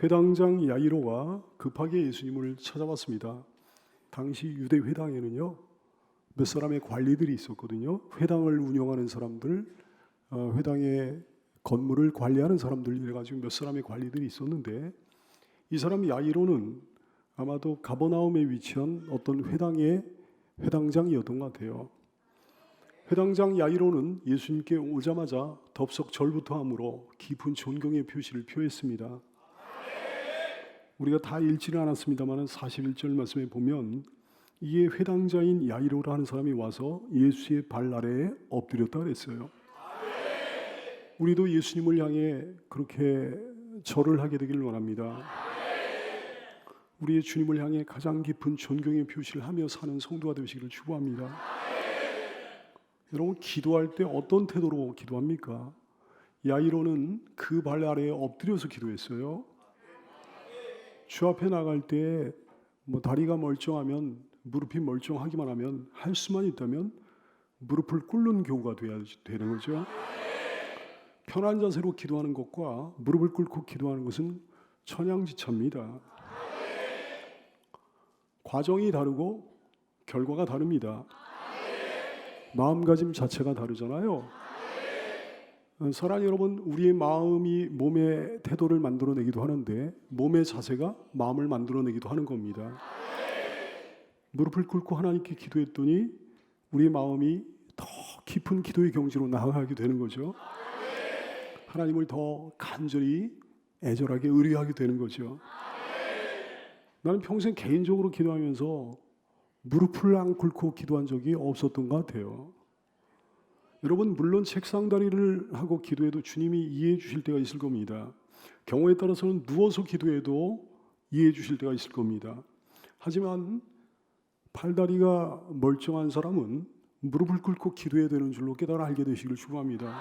회당장 야이로가 급하게 예수님을 찾아왔습니다. 당시 유대 회당에는요, 몇 사람의 관리들이 있었거든요. 회당을 운영하는 사람들, 회당의 건물을 관리하는 사람들 이래가지고 몇 사람의 관리들이 있었는데, 이 사람 야이로는 아마도 가버나움에 위치한 어떤 회당의 회당장이었던 것 같아요. 회당장 야이로는 예수님께 오자마자 덥석 절부터 함으로 깊은 존경의 표시를 표했습니다. 우리가 다 읽지는 않았습니다만 41절 말씀에 보면 이에 회당자인 야이로라는 사람이 와서 예수의 발 아래에 엎드렸다 그랬어요. 우리도 예수님을 향해 그렇게 절을 하게 되기를 원합니다. 우리의 주님을 향해 가장 깊은 존경의 표시를 하며 사는 성도가 되시기를 축복합니다. 여러분, 기도할 때 어떤 태도로 기도합니까? 야이로는 그 발 아래에 엎드려서 기도했어요. 주 앞에 나갈 때 다리가 멀쩡하면, 무릎이 멀쩡하기만 하면, 할 수만 있다면 무릎을 꿇는 교우가 돼야 되는 거죠. 편한 자세로 기도하는 것과 무릎을 꿇고 기도하는 것은 천양지차입니다. 과정이 다르고 결과가 다릅니다. 마음가짐 자체가 다르잖아요. 사랑하는 여러분, 우리의 마음이 몸의 태도를 만들어내기도 하는데 몸의 자세가 마음을 만들어내기도 하는 겁니다. 무릎을 꿇고 하나님께 기도했더니 우리의 마음이 더 깊은 기도의 경지로 나아가게 되는 거죠. 하나님을 더 간절히 애절하게 의뢰하게 되는 거죠. 나는 평생 개인적으로 기도하면서 무릎을 안 꿇고 기도한 적이 없었던 것 같아요. 여러분, 물론 책상다리를 하고 기도해도 주님이 이해해 주실 때가 있을 겁니다. 경우에 따라서는 누워서 기도해도 이해해 주실 때가 있을 겁니다. 하지만 팔다리가 멀쩡한 사람은 무릎을 꿇고 기도해야 되는 줄로 깨달아 알게 되시기를 축복합니다.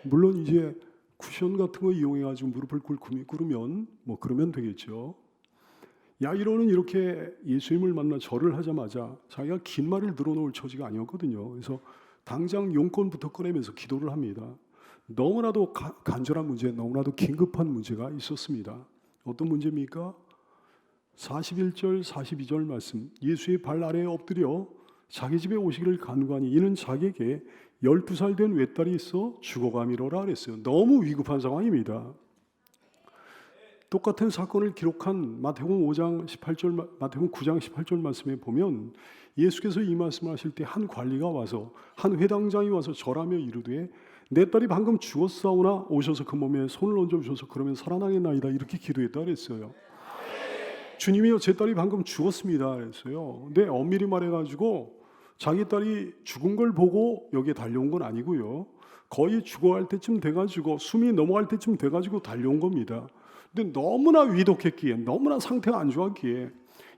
물론 이제 쿠션 같은 거 이용해가지고 무릎을 꿇으면 그러면 되겠죠. 야이로는 이렇게 예수님을 만나 절을 하자마자 자기가 긴 말을 늘어놓을 처지가 아니었거든요. 그래서 당장 용건부터 꺼내면서 기도를 합니다. 너무나도 간절한 문제, 너무나도 긴급한 문제가 있었습니다. 어떤 문제입니까? 41절, 42절 말씀, 예수의 발 아래에 엎드려 자기 집에 오시기를 간구하니 이는 자기에게 12살 된 외딸이 있어 죽어가미로라 그랬어요. 너무 위급한 상황입니다. 똑같은 사건을 기록한 마태복음 5장 18절, 마태복음 9장 18절 말씀에 보면 예수께서 이 말씀을 하실 때 한 관리가 와서, 한 회당장이 와서 절하며 이르되 내 딸이 방금 죽었사오나 오셔서 그 몸에 손을 얹어주셔서 그러면 살아나겠나이다 이렇게 기도했다 그랬어요. 주님이요, 제 딸이 방금 죽었습니다 그랬어요. 근데 엄밀히 말해가지고 자기 딸이 죽은 걸 보고 여기에 달려온 건 아니고요, 거의 죽어갈 때쯤 돼가지고 숨이 넘어갈 때쯤 돼가지고 달려온 겁니다. 근데 너무나 위독했기에, 너무나 상태가 안 좋았기에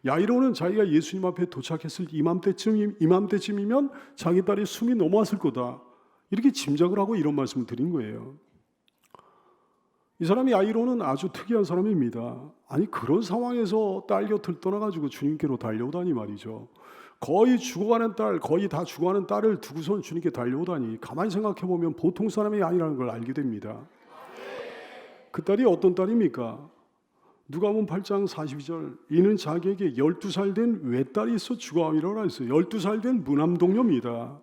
야이로는 자기가 예수님 앞에 도착했을 이맘때쯤이면 자기 딸이 숨이 넘어왔을 거다 이렇게 짐작을 하고 이런 말씀을 드린 거예요. 이 사람이 야이로는 아주 특이한 사람입니다. 아니, 그런 상황에서 딸 곁을 떠나가지고 주님께로 달려오다니 말이죠. 거의 죽어가는 딸, 거의 다 죽어가는 딸을 두고선 주님께 달려오다니 가만히 생각해보면 보통 사람이 아니라는 걸 알게 됩니다. 그 딸이 어떤 딸입니까? 누가복음 8장 42절, 이는 자기에게 12살 된 외딸이 있어 죽어가미로라 했어요. 12살 된 무남동녀입니다.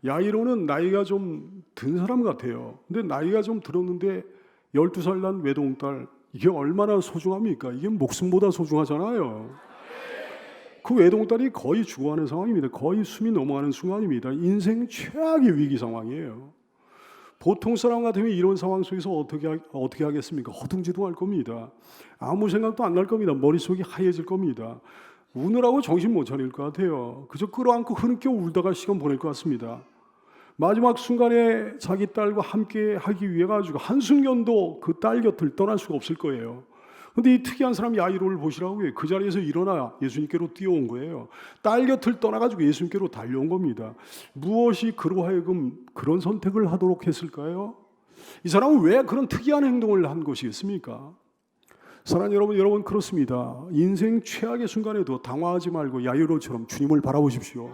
야이로는 나이가 좀 든 사람 같아요. 근데 나이가 좀 들었는데 12살 난 외동딸, 이게 얼마나 소중합니까? 이게 목숨보다 소중하잖아요. 그 외동딸이 거의 죽어가는 상황입니다. 거의 숨이 넘어가는 순간입니다. 인생 최악의 위기 상황이에요. 보통 사람 같으면 이런 상황 속에서 어떻게 하겠습니까? 허둥지둥할 겁니다. 아무 생각도 안 날 겁니다. 머릿속이 하얘질 겁니다. 우느라고 정신 못 차릴 것 같아요. 그저 끌어안고 흐느껴 울다가 시간 보낼 것 같습니다. 마지막 순간에 자기 딸과 함께 하기 위해 가지고 한순간도 그 딸 곁을 떠날 수가 없을 거예요. 근데 이 특이한 사람 야이로를 보시라고요. 그 자리에서 일어나 예수님께로 뛰어온 거예요. 딸 곁을 떠나가지고 예수님께로 달려온 겁니다. 무엇이 그로 하여금 그런 선택을 하도록 했을까요? 이 사람은 왜 그런 특이한 행동을 한 것이겠습니까? 사랑하는 여러분 그렇습니다. 인생 최악의 순간에도 당황하지 말고 야이로처럼 주님을 바라보십시오.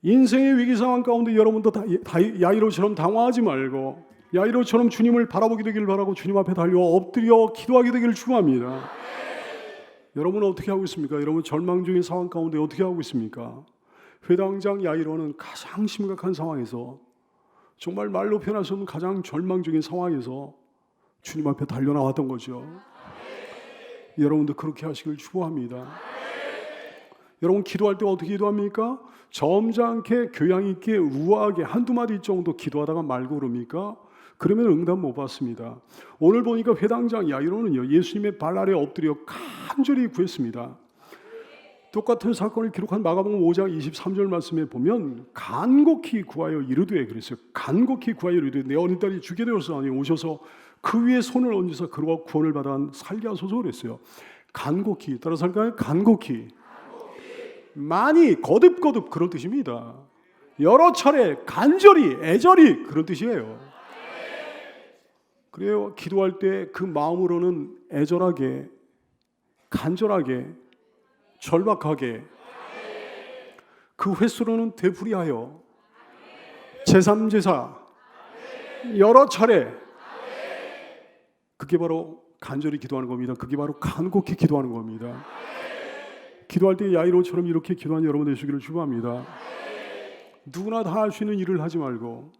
인생의 위기 상황 가운데 여러분도 야이로처럼 당황하지 말고 야이로처럼 주님을 바라보게 되길 바라고 주님 앞에 달려 엎드려 기도하게 되기를 축원합니다. 여러분은 어떻게 하고 있습니까? 여러분 절망 중인 상황 가운데 어떻게 하고 있습니까? 회당장 야이로는 가장 심각한 상황에서, 정말 말로 표현할 수 없는 가장 절망적인 상황에서 주님 앞에 달려나왔던 거죠. 여러분도 그렇게 하시길 축원합니다. 여러분 기도할 때 어떻게 기도합니까? 점잖게 교양 있게 우아하게 한두 마디 정도 기도하다가 말고 그럽니까? 그러면 응답 못 받습니다. 오늘 보니까 회당장 야이로는요, 예수님의 발 아래 엎드려 간절히 구했습니다. 똑같은 사건을 기록한 마가복음 5장 23절 말씀에 보면 간곡히 구하여 이르되, 그랬어요. 간곡히 구하여 이르되 내 어린 딸이 죽게 되었사오니 오셔서 그 위에 손을 얹으사 그로가 구원을 받아 살게 하소서 그랬어요. 간곡히, 따라서 할까요? 간곡히. 많이, 거듭거듭 그런 뜻입니다. 여러 차례, 간절히, 애절히 그런 뜻이에요. 그래요. 기도할 때 그 마음으로는 애절하게, 간절하게, 절박하게, 그 횟수로는 되풀이하여 제3제사 여러 차례, 그게 바로 간절히 기도하는 겁니다. 그게 바로 간곡히 기도하는 겁니다. 기도할 때 야이로처럼 이렇게 기도하는 여러분 되시기를 축원합니다. 누구나 다 할 수 있는 일을 하지 말고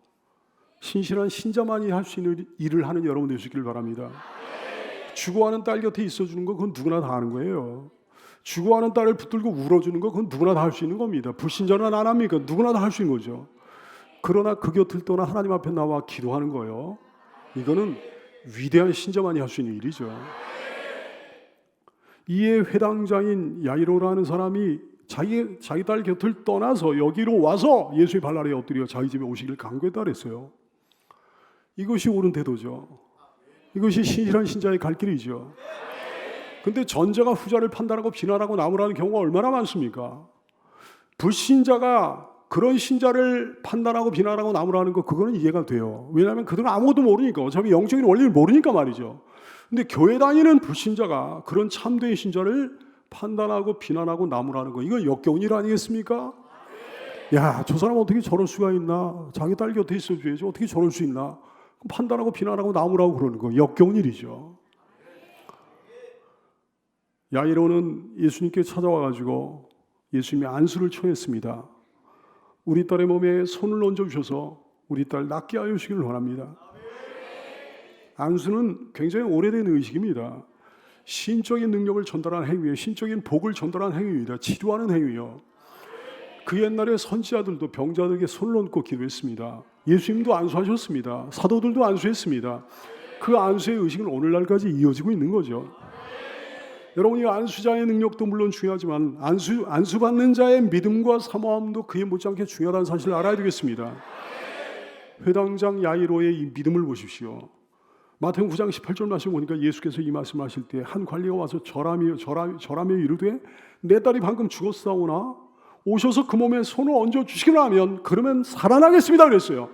신실한 신자만이 할 수 있는 일을 하는 여러분 되시기를 바랍니다. 죽어가는 딸 곁에 있어주는 거 그건 누구나 다 하는 거예요. 죽어가는 딸을 붙들고 울어주는 거 그건 누구나 다 할 수 있는 겁니다. 불신자는 안 합니까? 누구나 다 할 수 있는 거죠. 그러나 그 곁을 떠나 하나님 앞에 나와 기도하는 거예요. 이거는 위대한 신자만이 할 수 있는 일이죠. 이에 회당장인 야이로라는 사람이 자기 딸 곁을 떠나서 여기로 와서 예수의 발 아래에 엎드려 자기 집에 오시길 간구했다 그랬어요. 이것이 옳은 태도죠. 이것이 신실한 신자의 갈 길이죠. 근데 전자가 후자를 판단하고 비난하고 나무라는 경우가 얼마나 많습니까? 불신자가 그런 신자를 판단하고 비난하고 나무라는 거, 그거는 이해가 돼요. 왜냐하면 그들은 아무것도 모르니까, 어차피 영적인 원리를 모르니까 말이죠. 근데 교회 다니는 불신자가 그런 참된 신자를 판단하고 비난하고 나무라는 거, 이건 역겨운 일 아니겠습니까? 야, 저 사람 어떻게 저럴 수가 있나? 자기 딸 곁에 있어줘야지 어떻게 저럴 수 있나? 판단하고 비난하고 나무라고 그러는 거 역겨운 일이죠. 야이로는 예수님께 찾아와가지고 예수님의 안수를 청했습니다. 우리 딸의 몸에 손을 얹어주셔서 우리 딸 낫게 하여 주시기를 원합니다. 안수는 굉장히 오래된 의식입니다. 신적인 능력을 전달하는 행위예요. 신적인 복을 전달하는 행위입니다. 치료하는 행위요. 그 옛날에 선지자들도 병자들에게 손을 얹고 기도했습니다. 예수님도 안수하셨습니다. 사도들도 안수했습니다. 그 안수의 의식은 오늘날까지 이어지고 있는 거죠. 여러분이 안수자의 능력도 물론 중요하지만 안수받는 자의 믿음과 사모함도 그에 못지않게 중요하다는 사실을 알아야 되겠습니다. 회당장 야이로의 이 믿음을 보십시오. 마태복음 9장 18절 말씀 보니까 예수께서 이 말씀을 하실 때 한 관리가 와서 절하며 이르되 내 딸이 방금 죽었사오나 오셔서 그 몸에 손을 얹어 주시기를 하면 그러면 살아나겠습니다 그랬어요.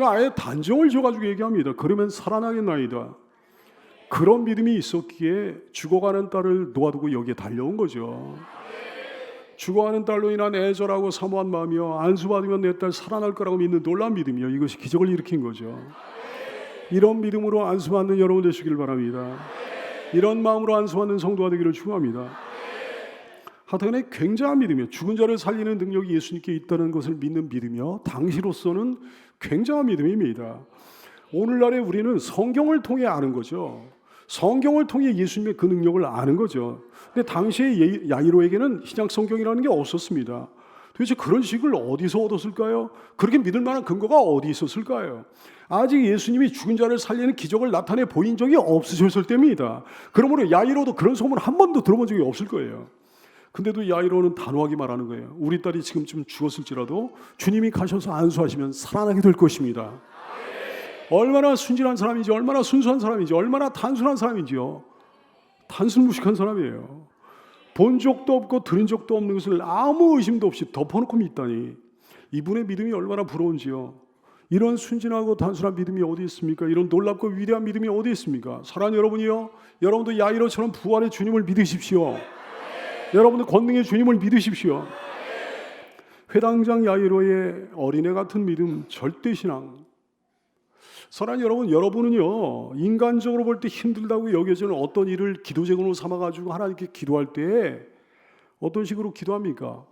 아예 단정을 줘가지고 얘기합니다. 그러면 살아나겠나이다. 그런 믿음이 있었기에 죽어가는 딸을 놓아두고 여기에 달려온 거죠. 죽어가는 딸로 인한 애절하고 사모한 마음이요, 안수받으면 내 딸 살아날 거라고 믿는 놀라운 믿음이요, 이것이 기적을 일으킨 거죠. 이런 믿음으로 안수받는 여러분 되시길 바랍니다. 이런 마음으로 안수받는 성도가 되기를 축원합니다. 하여튼간에 굉장한 믿음이요, 죽은 자를 살리는 능력이 예수님께 있다는 것을 믿는 믿음이요, 당시로서는 굉장한 믿음입니다. 오늘날에 우리는 성경을 통해 아는 거죠. 성경을 통해 예수님의 그 능력을 아는 거죠. 근데 당시에 야이로에게는 신약 성경이라는 게 없었습니다. 도대체 그런 지식을 어디서 얻었을까요? 그렇게 믿을 만한 근거가 어디 있었을까요? 아직 예수님이 죽은 자를 살리는 기적을 나타내 보인 적이 없으셨을 때입니다. 그러므로 야이로도 그런 소문 한 번도 들어본 적이 없을 거예요. 근데도 야이로는 단호하게 말하는 거예요. 우리 딸이 지금쯤 죽었을지라도 주님이 가셔서 안수하시면 살아나게 될 것입니다. 얼마나 순진한 사람인지, 얼마나 순수한 사람인지, 얼마나 단순한 사람인지요. 단순무식한 사람이에요. 본 적도 없고 들은 적도 없는 것을 아무 의심도 없이 덮어놓고 믿다니, 이분의 믿음이 얼마나 부러운지요. 이런 순진하고 단순한 믿음이 어디 있습니까? 이런 놀랍고 위대한 믿음이 어디 있습니까? 사랑하는 여러분이요, 여러분도 야이로처럼 부활의 주님을 믿으십시오. 여러분도 권능의 주님을 믿으십시오. 회당장 야이로의 어린애 같은 믿음, 절대신앙, 사랑하는 여러분, 여러분은요 인간적으로 볼 때 힘들다고 여겨지는 어떤 일을 기도제공으로 삼아가지고 하나님께 기도할 때 어떤 식으로 기도합니까?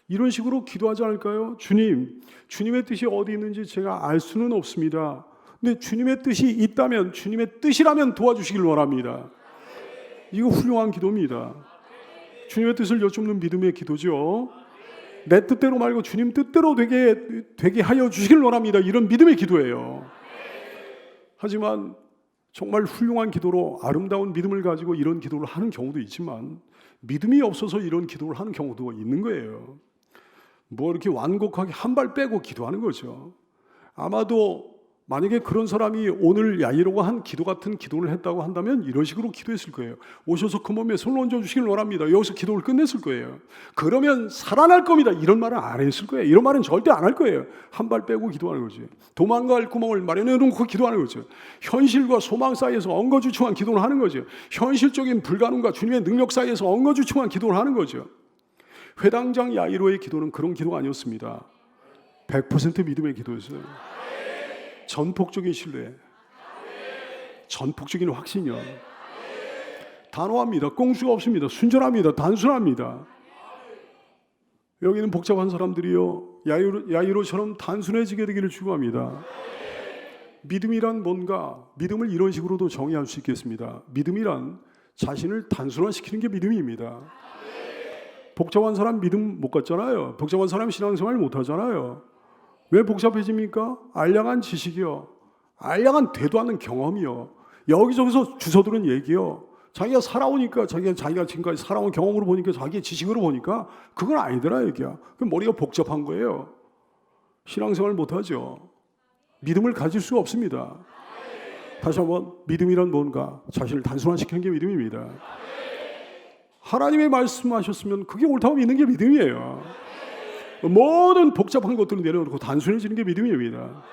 이런 식으로 기도하지 않을까요? 주님, 주님의 뜻이 어디 있는지 제가 알 수는 없습니다. 근데 주님의 뜻이 있다면, 주님의 뜻이라면 도와주시길 원합니다. 이거 훌륭한 기도입니다. 주님의 뜻을 여쭙는 믿음의 기도죠. 내 뜻대로 말고 주님 뜻대로 되게 하여 주시길 원합니다. 이런 믿음의 기도예요. 하지만 정말 훌륭한 기도로 아름다운 믿음을 가지고 이런 기도를 하는 경우도 있지만 믿음이 없어서 이런 기도를 하는 경우도 있는 거예요. 뭐 이렇게 완곡하게 한 발 빼고 기도하는 거죠. 아마도 만약에 그런 사람이 오늘 야이로가 한 기도 같은 기도를 했다고 한다면 이런 식으로 기도했을 거예요. 오셔서 그 몸에 손을 얹어 주시길 원합니다. 여기서 기도를 끝냈을 거예요. 그러면 살아날 겁니다. 이런 말은 안 했을 거예요. 이런 말은 절대 안 할 거예요. 한 발 빼고 기도하는 거죠. 도망갈 구멍을 마련해 놓고 기도하는 거죠. 현실과 소망 사이에서 엉거주춤한 기도를 하는 거죠. 현실적인 불가능과 주님의 능력 사이에서 엉거주춤한 기도를 하는 거죠. 회당장 야이로의 기도는 그런 기도가 아니었습니다. 100% 믿음의 기도였어요. 전폭적인 신뢰, 전폭적인 확신이요. 단호합니다. 꼼수가 없습니다. 순전합니다. 단순합니다. 여기는 복잡한 사람들이요 야이로처럼 단순해지게 되기를 축원합니다. 믿음이란 뭔가, 믿음을 이런 식으로도 정의할 수 있겠습니다. 믿음이란 자신을 단순화시키는 게 믿음입니다. 복잡한 사람 믿음 못 갖잖아요. 복잡한 사람 신앙생활 못 하잖아요. 왜 복잡해집니까? 알량한 지식이요, 알량한 되도 않는 경험이요, 여기저기서 주워들은 얘기요, 자기가 살아오니까 자기가 지금까지 살아온 경험으로 보니까 자기의 지식으로 보니까 그건 아니더라 얘기야. 그 머리가 복잡한 거예요. 신앙생활 못하죠. 믿음을 가질 수가 없습니다. 다시 한번, 믿음이란 뭔가, 자신을 단순화시키는 게 믿음입니다. 하나님의 말씀하셨으면 그게 옳다고 믿는 게 믿음이에요. 모든 복잡한 것들을 내려놓고 단순해지는 게 믿음입니다.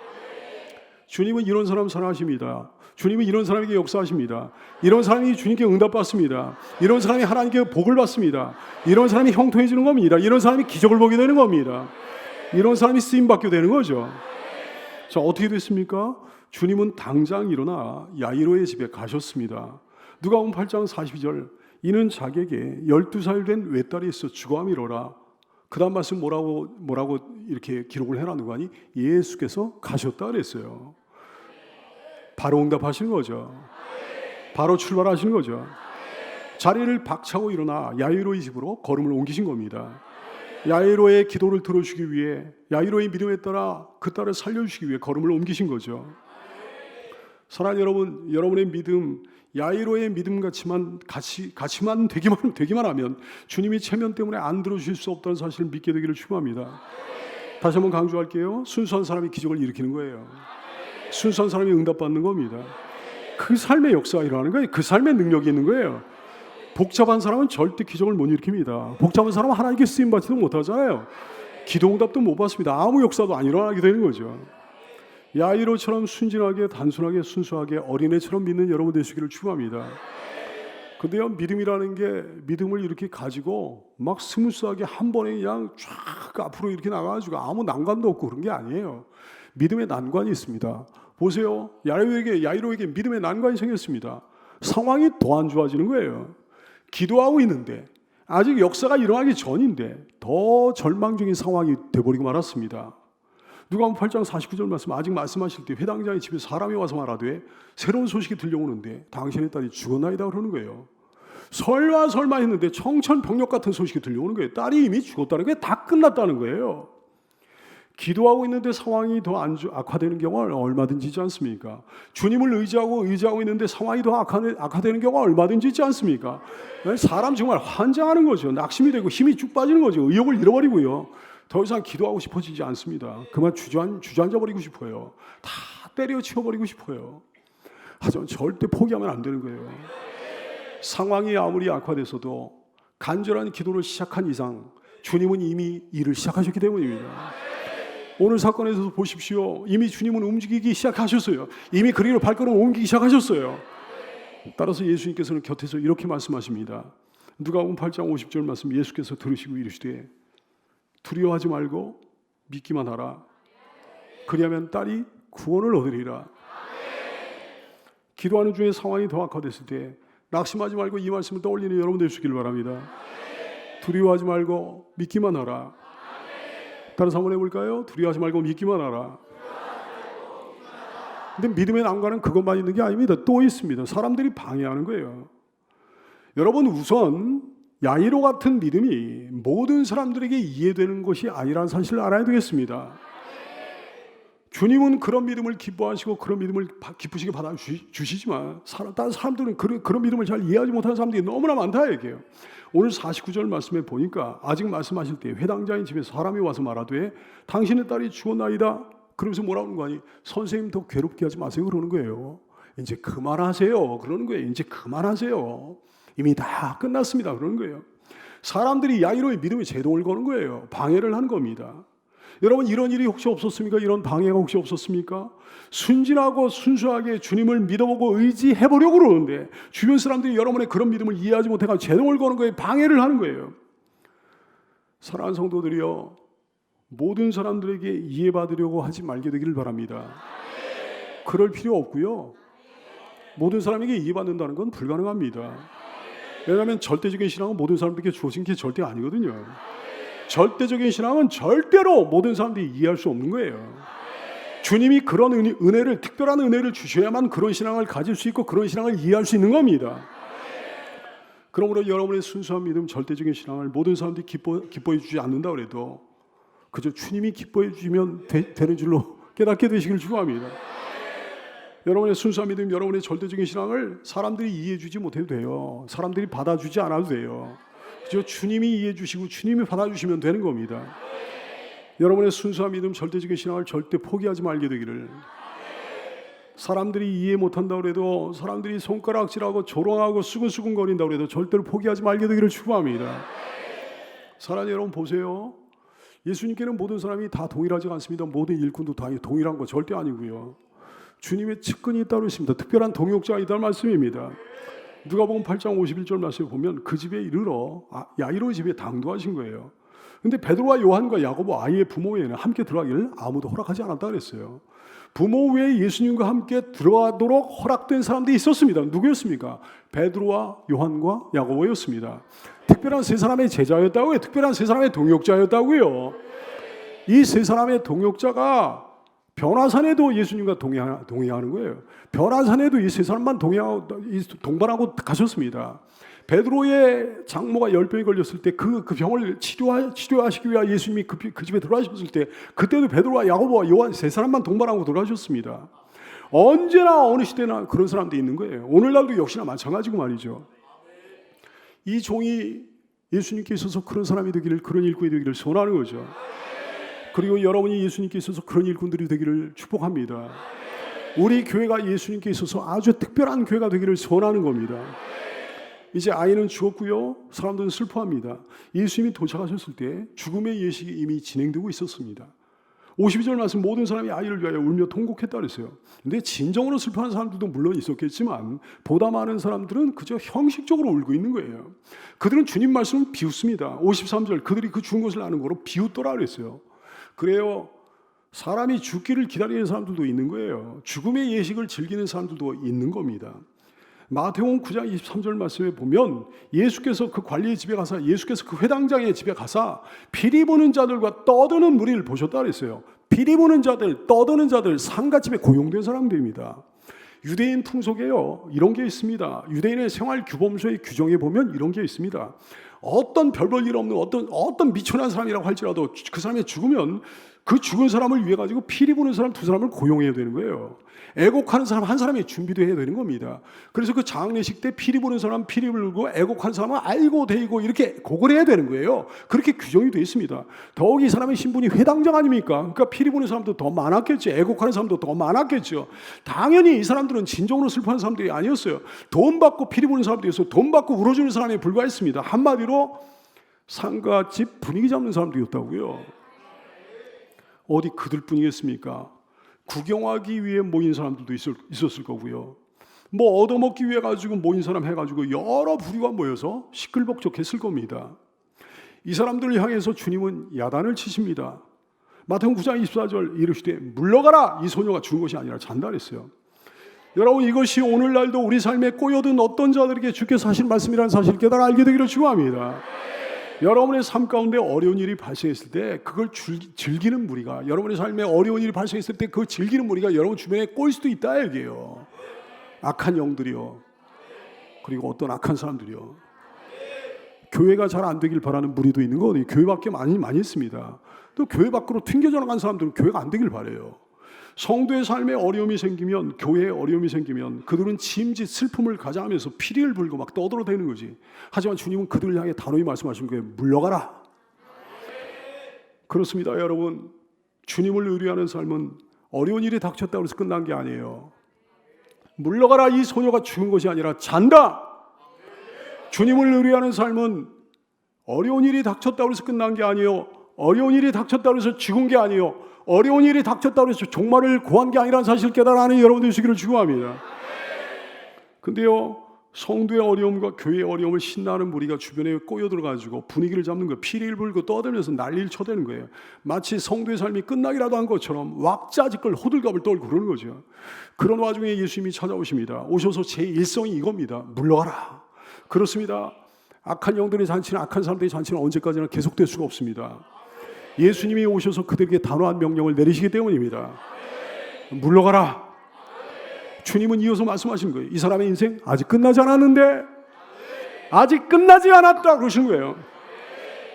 주님은 이런 사람 사랑하십니다. 주님은 이런 사람에게 역사하십니다. 이런 사람이 주님께 응답받습니다. 이런 사람이 하나님께 복을 받습니다. 이런 사람이 형통해지는 겁니다. 이런 사람이 기적을 보게 되는 겁니다. 이런 사람이 쓰임받게 되는 거죠. 자, 어떻게 됐습니까? 주님은 당장 일어나 야이로의 집에 가셨습니다. 누가복음 8장 42절, 이는 자기에게 12살 된 외딸이 있어 죽어함이로라. 그 다음 말씀 뭐라고 이렇게 기록을 해놨는 거 아니? 예수께서 가셨다 그랬어요. 바로 응답하시는 거죠. 바로 출발하시는 거죠. 자리를 박차고 일어나 야이로의 집으로 걸음을 옮기신 겁니다. 야이로의 기도를 들어주기 위해, 야이로의 믿음에 따라 그 딸을 살려주시기 위해 걸음을 옮기신 거죠. 사랑하는 여러분, 여러분의 믿음, 야이로의 믿음 같이만 되기만 하면 주님이 체면 때문에 안 들어주실 수 없다는 사실을 믿게 되기를 축원합니다. 다시 한번 강조할게요. 순수한 사람이 기적을 일으키는 거예요. 순수한 사람이 응답받는 겁니다. 그 삶의 역사가 일어나는 거예요. 그 삶의 능력이 있는 거예요. 복잡한 사람은 절대 기적을 못 일으킵니다. 복잡한 사람은 하나님께 쓰임받지도 못하잖아요. 기도 응답도 못 받습니다. 아무 역사도 안 일어나게 되는 거죠. 야이로처럼 순진하게, 단순하게, 순수하게 어린애처럼 믿는 여러분 되시기를 축원합니다. 근데요, 믿음이라는 게, 믿음을 이렇게 가지고 막 스무스하게 한 번에 그냥 쫙 앞으로 이렇게 나가가지고 아무 난관도 없고 그런 게 아니에요. 믿음의 난관이 있습니다. 보세요. 야이로에게 믿음의 난관이 생겼습니다. 상황이 더 안 좋아지는 거예요. 기도하고 있는데, 아직 역사가 일어나기 전인데 더 절망적인 상황이 돼버리고 말았습니다. 누가복음 8장 49절 말씀, 아직 말씀하실 때 회당장의 집에 사람이 와서 말하되 새로운 소식이 들려오는데 당신의 딸이 죽었나이다 그러는 거예요. 설마 했는데 청천벽력 같은 소식이 들려오는 거예요. 딸이 이미 죽었다는 게 다 끝났다는 거예요. 기도하고 있는데 상황이 더 악화되는 경우가 얼마든지 있지 않습니까? 주님을 의지하고 있는데 상황이 더 악화되는 경우가 얼마든지 있지 않습니까? 사람 정말 환장하는 거죠. 낙심이 되고 힘이 쭉 빠지는 거죠. 의욕을 잃어버리고요. 더 이상 기도하고 싶어지지 않습니다. 그만 주저앉아버리고 싶어요. 다 때려치워버리고 싶어요. 하지만 절대 포기하면 안 되는 거예요. 상황이 아무리 악화돼서도 간절한 기도를 시작한 이상 주님은 이미 일을 시작하셨기 때문입니다. 오늘 사건에서도 보십시오. 이미 주님은 움직이기 시작하셨어요. 이미 그 길을 발걸음 옮기기 시작하셨어요. 따라서 예수님께서는 곁에서 이렇게 말씀하십니다. 누가복음 8장 50절 말씀, 예수께서 들으시고 이르시되 두려워하지 말고 믿기만 하라. 그리하면 딸이 구원을 얻으리라. 기도하는 중에 상황이 더 악화됐을 때 낙심하지 말고 이 말씀을 떠올리는 여러분 되시길 바랍니다. 두려워하지 말고 믿기만 하라. 다른 한번 해볼까요? 두려워하지 말고 믿기만 하라. 근데 믿음의 난관은 그것만 있는 게 아닙니다. 또 있습니다. 사람들이 방해하는 거예요. 여러분, 우선 야이로 같은 믿음이 모든 사람들에게 이해되는 것이 아니라는 사실을 알아야 되겠습니다. 주님은 그런 믿음을 기뻐하시고 그런 믿음을 기쁘시게 받아주시지만 다른 사람들은 그런 믿음을 잘 이해하지 못하는 사람들이 너무나 많다 얘기해요. 오늘 49절 말씀에 보니까 아직 말씀하실 때 회당장의 집에 사람이 와서 말하되 당신의 딸이 죽었나이다. 그러면서 뭐라고 하는 거 아니? 선생님 더 괴롭게 하지 마세요 그러는 거예요. 이제 그만하세요 그러는 거예요. 이제 그만하세요. 이미 다 끝났습니다 그러는 거예요. 사람들이 야이로의 믿음에 제동을 거는 거예요. 방해를 하는 겁니다. 여러분, 이런 일이 혹시 없었습니까? 이런 방해가 혹시 없었습니까? 순진하고 순수하게 주님을 믿어보고 의지해보려고 그러는데 주변 사람들이 여러분의 그런 믿음을 이해하지 못해서 제동을 거는 거예요. 방해를 하는 거예요. 사랑하는 성도들이여, 모든 사람들에게 이해받으려고 하지 말게 되기를 바랍니다. 그럴 필요 없고요. 모든 사람에게 이해받는다는 건 불가능합니다. 왜냐하면 절대적인 신앙은 모든 사람들에게 주어진 게 절대 아니거든요. 절대적인 신앙은 절대로 모든 사람들이 이해할 수 없는 거예요. 주님이 그런 은혜를, 특별한 은혜를 주셔야만 그런 신앙을 가질 수 있고 그런 신앙을 이해할 수 있는 겁니다. 그러므로 여러분의 순수한 믿음, 절대적인 신앙을 모든 사람들이 기뻐해 주지 않는다 그래도 그저 주님이 기뻐해 주시면 되는 줄로 깨닫게 되시길 축원합니다. 여러분의 순수한 믿음, 여러분의 절대적인 신앙을 사람들이 이해해 주지 못해도 돼요. 사람들이 받아주지 않아도 돼요. 그저 주님이 이해해 주시고 주님이 받아주시면 되는 겁니다. 여러분의 순수한 믿음, 절대적인 신앙을 절대 포기하지 말게 되기를. 사람들이 이해 못한다고 해도, 사람들이 손가락질하고 조롱하고 수근수근거린다고 해도 절대로 포기하지 말게 되기를 축원합니다. 사랑하는 여러분, 보세요. 예수님께는 모든 사람이 다 동일하지 않습니다. 모든 일꾼도 다 동일한 거 절대 아니고요. 주님의 측근이 따로 있습니다. 특별한 동역자가 있다는 말씀입니다. 누가복음 8장 51절 말씀에 보면 그 집에 이르러 야이로의 집에 당도하신 거예요. 근데 베드로와 요한과 야고보 아이의 부모 외에는 함께 들어가기를 아무도 허락하지 않았다 그랬어요. 부모 외에 예수님과 함께 들어가도록 허락된 사람들이 있었습니다. 누구였습니까? 베드로와 요한과 야고보였습니다. 특별한 세 사람의 제자였다고요. 특별한 세 사람의 동역자였다고요. 이 세 사람의 동역자가 변화산에도 예수님과 동행하는 거예요. 변화산에도 이 세 사람만 동반하고 가셨습니다. 베드로의 장모가 10병이 걸렸을 때 그 병을 치료하시기 위해 예수님이 그 집에 들어가셨을 때 그때도 베드로와 야고보와 요한 세 사람만 동반하고 돌아가셨습니다. 언제나 어느 시대나 그런 사람들이 있는 거예요. 오늘날도 역시나 마찬가지고 말이죠. 이 종이 예수님께 있어서 그런 사람이 되기를, 그런 일꾼이 되기를 소원하는 거죠. 그리고 여러분이 예수님께 있어서 그런 일꾼들이 되기를 축복합니다. 우리 교회가 예수님께 있어서 아주 특별한 교회가 되기를 소원하는 겁니다. 이제 아이는 죽었고요. 사람들은 슬퍼합니다. 예수님이 도착하셨을 때 죽음의 예식이 이미 진행되고 있었습니다. 52절 말씀, 모든 사람이 아이를 위하여 울며 통곡했다 그랬어요. 근데 진정으로 슬퍼하는 사람들도 물론 있었겠지만 보다 많은 사람들은 그저 형식적으로 울고 있는 거예요. 그들은 주님 말씀을 비웃습니다. 53절, 그들이 그 죽은 것을 아는 거로 비웃더라 그랬어요. 그래요. 사람이 죽기를 기다리는 사람들도 있는 거예요. 죽음의 예식을 즐기는 사람들도 있는 겁니다. 마태복음 9장 23절 말씀에 보면 예수께서 그 관리의 집에 가서, 예수께서 그 회당장의 집에 가서 피리 부는 자들과 떠드는 무리를 보셨다 그랬어요. 피리 부는 자들, 떠드는 자들, 상갓집에 고용된 사람들입니다. 유대인 풍속에요, 이런 게 있습니다. 유대인의 생활 규범서의 규정에 보면 이런 게 있습니다. 어떤 별 볼 일 없는 어떤 미천한 사람이라고 할지라도 그 사람이 죽으면 그 죽은 사람을 위해 가지고 피리 부는 사람 두 사람을 고용해야 되는 거예요. 애곡하는 사람 한 사람이 준비도 해야 되는 겁니다. 그래서 그 장례식 때 피리 부는 사람 피리 불고 애곡하는 사람은 알고 대고 이렇게 곡을 해야 되는 거예요. 그렇게 규정이 되어 있습니다. 더욱 이 사람의 신분이 회당장 아닙니까? 그러니까 피리 부는 사람도 더 많았겠죠. 애곡하는 사람도 더 많았겠죠. 당연히 이 사람들은 진정으로 슬퍼하는 사람들이 아니었어요. 돈 받고 피리 부는 사람들이었어요. 돈 받고 울어주는 사람에 불과했습니다. 한마디로 상가집 분위기 잡는 사람들이었다고요. 어디 그들뿐이겠습니까? 구경하기 위해 모인 사람들도 있었을 거고요. 뭐 얻어먹기 위해 가지고 모인 사람 해가지고 여러 부류가 모여서 시끌벅적했을 겁니다. 이 사람들을 향해서 주님은 야단을 치십니다. 마태복음 9장 24절 이르시되 물러가라, 이 소녀가 죽은 것이 아니라 잔다 그랬어요. 여러분, 이것이 오늘날도 우리 삶에 꼬여든 어떤 자들에게 주께서 하신 말씀이라는 사실을 깨달아 알게 되기를 축원합니다. 여러분의 삶 가운데 어려운 일이 발생했을 때 그걸 즐기는 무리가, 여러분의 삶에 어려운 일이 발생했을 때 그걸 즐기는 무리가 여러분 주변에 꼬일 수도 있다 얘기예요. 악한 영들이요, 그리고 어떤 악한 사람들이요. 교회가 잘 안 되길 바라는 무리도 있는 거, 교회 밖에 많이 있습니다. 또 교회 밖으로 튕겨져 나간 사람들은 교회가 안 되길 바래요. 성도의 삶에 어려움이 생기면, 교회에 어려움이 생기면 그들은 짐짓 슬픔을 가져하면서 피리를 불고 막 떠들어대는 거지. 하지만 주님은 그들을 향해 단호히 말씀하신 거예요. 물러가라. 그렇습니다. 여러분, 주님을 의뢰하는 삶은 어려운 일이 닥쳤다고 해서 끝난 게 아니에요. 물러가라, 이 소녀가 죽은 것이 아니라 잔다. 주님을 의뢰하는 삶은 어려운 일이 닥쳤다고 해서 끝난 게 아니에요. 어려운 일이 닥쳤다고 해서 죽은 게 아니에요. 어려운 일이 닥쳤다고 해서 종말을 고한 게 아니라는 사실을 깨달아는 여러분들 되시기를 축원합니다. 근데요, 성도의 어려움과 교회의 어려움을 신나는 무리가 주변에 꼬여들어가지고 분위기를 잡는 거예요. 피리를 불고 떠들면서 난리를 쳐대는 거예요. 마치 성도의 삶이 끝나기라도 한 것처럼 왁자지껄 호들갑을 떨고 그러는 거죠. 그런 와중에 예수님이 찾아오십니다. 오셔서 제 일성이 이겁니다. 물러가라. 그렇습니다. 악한 영들의 잔치는, 악한 사람들의 잔치는 언제까지나 계속될 수가 없습니다. 예수님이 오셔서 그들에게 단호한 명령을 내리시기 때문입니다. 물러가라. 주님은 이어서 말씀하시는 거예요. 이 사람의 인생 아직 끝나지 않았는데, 아직 끝나지 않았다 그러시는 거예요.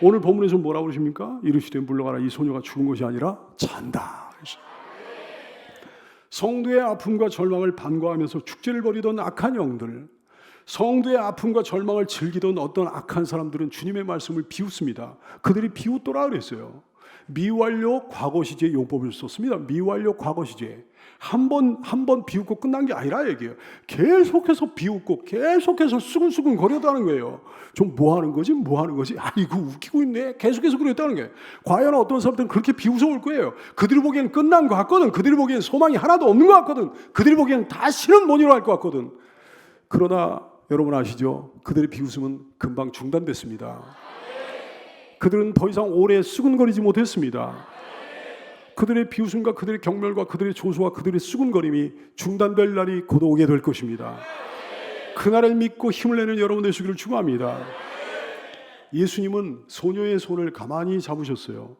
오늘 본문에서 뭐라고 그러십니까? 이르시되 물러가라, 이 소녀가 죽은 것이 아니라 잔다. 성도의 아픔과 절망을 반가워하면서 축제를 벌이던 악한 영들, 성도의 아픔과 절망을 즐기던 어떤 악한 사람들은 주님의 말씀을 비웃습니다. 그들이 비웃더라 그랬어요. 미완료 과거시제 용법을 썼습니다. 미완료 과거시제. 한 번 비웃고 끝난 게 아니라 얘기예요. 계속해서 비웃고 계속해서 수근수근 거렸다는 거예요. 좀 뭐 하는 거지? 뭐 하는 거지? 아이고, 웃기고 있네. 계속해서 그랬다는 거예요. 과연 어떤 사람들은 그렇게 비웃어올 거예요. 그들이 보기엔 끝난 것 같거든. 그들이 보기엔 소망이 하나도 없는 것 같거든. 그들이 보기엔 다시는 못 일어날 것 같거든. 그러나 여러분 아시죠? 그들의 비웃음은 금방 중단됐습니다. 그들은 더 이상 오래 수근거리지 못했습니다. 그들의 비웃음과 그들의 경멸과 그들의 조소와 그들의 수근거림이 중단될 날이 곧 오게 될 것입니다. 그날을 믿고 힘을 내는 여러분 되시기를 축원합니다. 예수님은 소녀의 손을 가만히 잡으셨어요.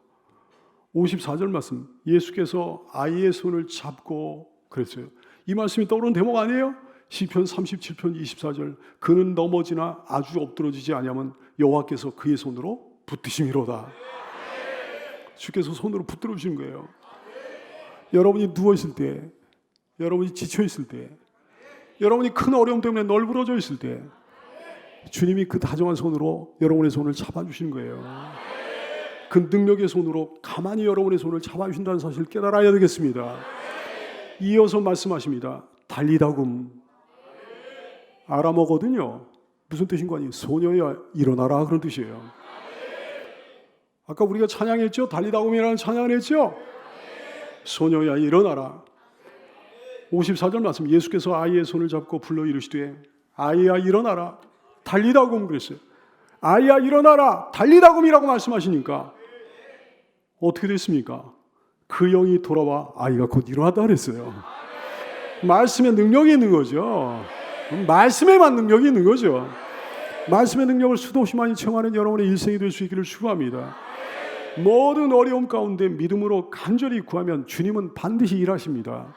54절 말씀, 예수께서 아이의 손을 잡고 그랬어요. 이 말씀이 떠오르는 대목 아니에요? 시편 37편 24절, 그는 넘어지나 아주 엎드러지지 아니하면 여호와께서 그의 손으로 붙드심이로다. 주께서 손으로 붙들어 주신 거예요. 여러분이 누워 있을 때, 여러분이 지쳐 있을 때, 여러분이 큰 어려움 때문에 널브러져 있을 때, 주님이 그 다정한 손으로 여러분의 손을 잡아주시는 거예요. 그 능력의 손으로 가만히 여러분의 손을 잡아주신다는 사실을 깨달아야 되겠습니다. 이어서 말씀하십니다. 달리다굼. 아람어거든요. 무슨 뜻인 거 아니에요? 소녀야 일어나라, 그런 뜻이에요. 아까 우리가 찬양했죠? 달리다굼이라는 찬양을 했죠? 소녀야 일어나라. 54절 말씀, 예수께서 아이의 손을 잡고 불러 이르시되 아이야 일어나라 달리다굼 그랬어요. 아이야 일어나라 달리다굼이라고 말씀하시니까 어떻게 됐습니까? 그 영이 돌아와 아이가 곧 일어났다 그랬어요. 말씀에 능력이 있는 거죠. 말씀에만 능력이 있는 거죠. 말씀의 능력을 수도 없이 많이 청하는 여러분의 일생이 될 수 있기를 축원합니다. 모든 어려움 가운데 믿음으로 간절히 구하면 주님은 반드시 일하십니다.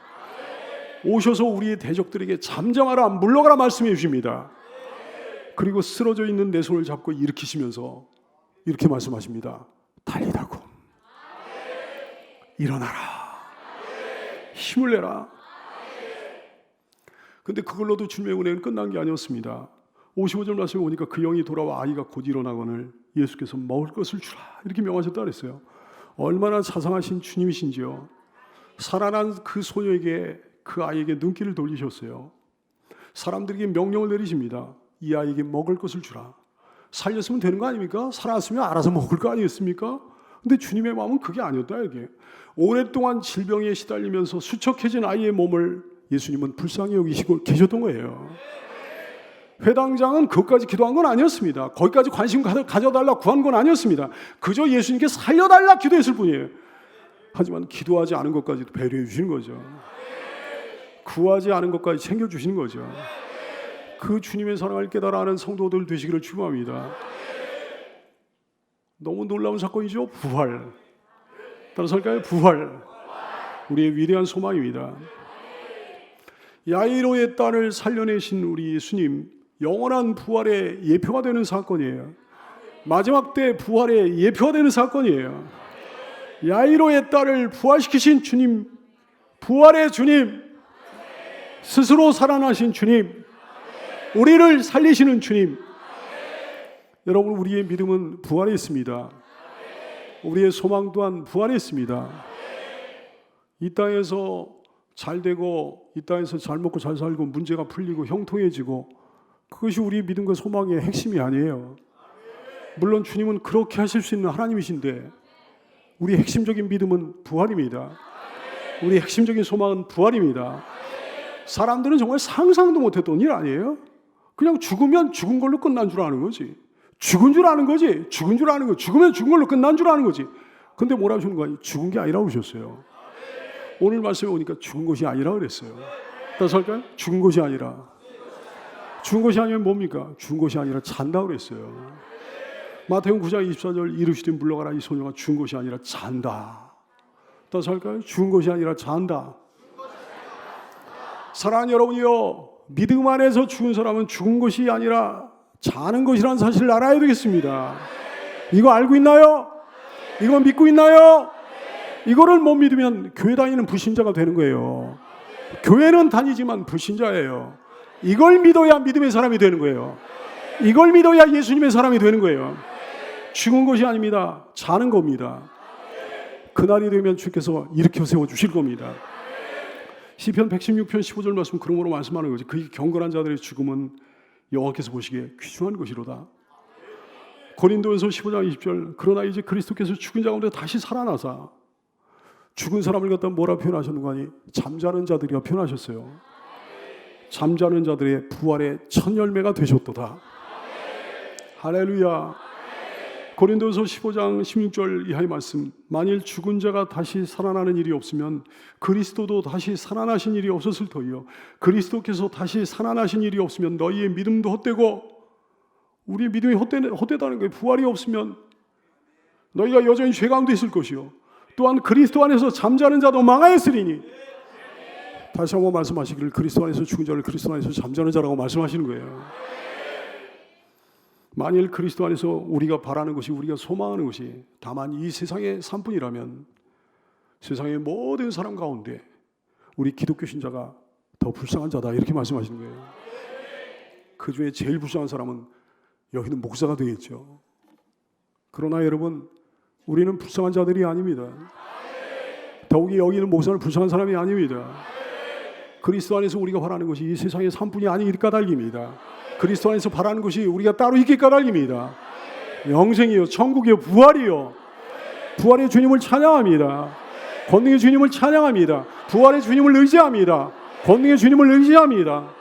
오셔서 우리의 대적들에게 잠잠하라, 물러가라 말씀해 주십니다. 그리고 쓰러져 있는 내 손을 잡고 일으키시면서 이렇게 말씀하십니다. 달리다굼. 일어나라. 힘을 내라. 근데 그걸로도 주님의 은혜는 끝난 게 아니었습니다. 55절 말씀에 보니까 그 영이 돌아와 아이가 곧 일어나거늘 예수께서 먹을 것을 주라 이렇게 명하셨다 그랬어요. 얼마나 자상하신 주님이신지요. 살아난 그 소녀에게, 그 아이에게 눈길을 돌리셨어요. 사람들에게 명령을 내리십니다. 이 아이에게 먹을 것을 주라. 살렸으면 되는 거 아닙니까? 살았으면 알아서 먹을 거 아니겠습니까? 근데 주님의 마음은 그게 아니었다 이게. 오랫동안 질병에 시달리면서 수척해진 아이의 몸을 예수님은 불쌍히 여기시고 계셨던 거예요. 회당장은 그것까지 기도한 건 아니었습니다. 거기까지 관심 가져달라 구한 건 아니었습니다. 그저 예수님께 살려달라 기도했을 뿐이에요. 하지만 기도하지 않은 것까지도 배려해 주시는 거죠. 구하지 않은 것까지 챙겨주시는 거죠. 그 주님의 사랑을 깨달아 아는 성도들 되시기를 축원합니다. 너무 놀라운 사건이죠. 부활. 따라서 할까요? 부활. 우리의 위대한 소망입니다. 야이로의 딸을 살려내신 우리 예수님, 영원한 부활의 예표가 되는 사건이에요. 마지막 때 부활의 예표가 되는 사건이에요. 야이로의 딸을 부활시키신 주님, 부활의 주님, 스스로 살아나신 주님, 우리를 살리시는 주님. 여러분, 우리의 믿음은 부활에 있습니다. 우리의 소망 또한 부활에 있습니다. 이 땅에서 잘 되고 이 땅에서 잘 먹고 잘 살고 문제가 풀리고 형통해지고, 그것이 우리의 믿음과 소망의 핵심이 아니에요. 물론 주님은 그렇게 하실 수 있는 하나님이신데, 우리 핵심적인 믿음은 부활입니다. 우리 핵심적인 소망은 부활입니다. 사람들은 정말 상상도 못했던 일 아니에요? 그냥 죽으면 죽은 걸로 끝난 줄 아는 거지. 죽은 줄 아는 거지. 죽은 줄 아는 거. 죽으면 죽은 걸로 끝난 줄 아는 거지. 근데 뭐라 하시는 거예요? 죽은 게 아니라고 그러셨어요. 오늘 말씀에 오니까 죽은 것이 아니라 그랬어요. 따라서 할까요? 죽은 것이 아니라. 죽은 것이 아니면 뭡니까? 죽은 것이 아니라 잔다고 그랬어요. 마태복음 9장 24절, 이르시되 물러가라, 이 소녀가 죽은 것이 아니라 잔다. 따라서 할까요? 죽은 것이 아니라 잔다. 사랑하는 여러분이요, 믿음 안에서 죽은 사람은 죽은 것이 아니라 자는 것이라는 사실을 알아야 되겠습니다. 이거 알고 있나요? 이거 믿고 있나요? 이거를 못 믿으면 교회 다니는 불신자가 되는 거예요. 교회는 다니지만 불신자예요. 이걸 믿어야 믿음의 사람이 되는 거예요. 이걸 믿어야 예수님의 사람이 되는 거예요. 죽은 것이 아닙니다. 자는 겁니다. 그날이 되면 주께서 일으켜 세워주실 겁니다. 시편 116편 15절 말씀 그러므로 말씀하는 거지. 그 경건한 자들의 죽음은 여호와께서 보시기에 귀중한 것이로다. 고린도전서 15장 20절, 그러나 이제 그리스도께서 죽은 자 가운데 다시 살아나사, 죽은 사람을 갖다 뭐라 표현하셨는가 하니 잠자는 자들이라 표현하셨어요. 잠자는 자들의 부활의 첫 열매가 되셨도다. 할렐루야. 고린도서 15장 16절 이하의 말씀, 만일 죽은 자가 다시 살아나는 일이 없으면 그리스도도 다시 살아나신 일이 없었을 터이요, 그리스도께서 다시 살아나신 일이 없으면 너희의 믿음도 헛되고, 우리의 믿음이 헛되다는 거예요. 부활이 없으면 너희가 여전히 죄 가운데 있을 것이요, 또한 그리스도 안에서 잠자는 자도 망하였으리니. 다시 한번 말씀하시기를, 그리스도 안에서 죽은 자를 그리스도 안에서 잠자는 자라고 말씀하시는 거예요. 만일 그리스도 안에서 우리가 바라는 것이, 우리가 소망하는 것이 다만 이 세상의 산뿐이라면 세상의 모든 사람 가운데 우리 기독교 신자가 더 불쌍한 자다, 이렇게 말씀하시는 거예요. 그 중에 제일 불쌍한 사람은 여기는 목사가 되겠죠. 그러나 여러분, 우리는 불쌍한 자들이 아닙니다. 더욱이 여기는 목사는 불쌍한 사람이 아닙니다. 그리스도 안에서 우리가 바라는 것이 이 세상의 산뿐이 아닌 까닭입니다. 그리스도 안에서 바라는 것이 우리가 따로 있기 까닭입니다. 영생이요, 천국이요, 부활이요. 부활의 주님을 찬양합니다. 권능의 주님을 찬양합니다. 부활의 주님을 의지합니다. 권능의 주님을 의지합니다.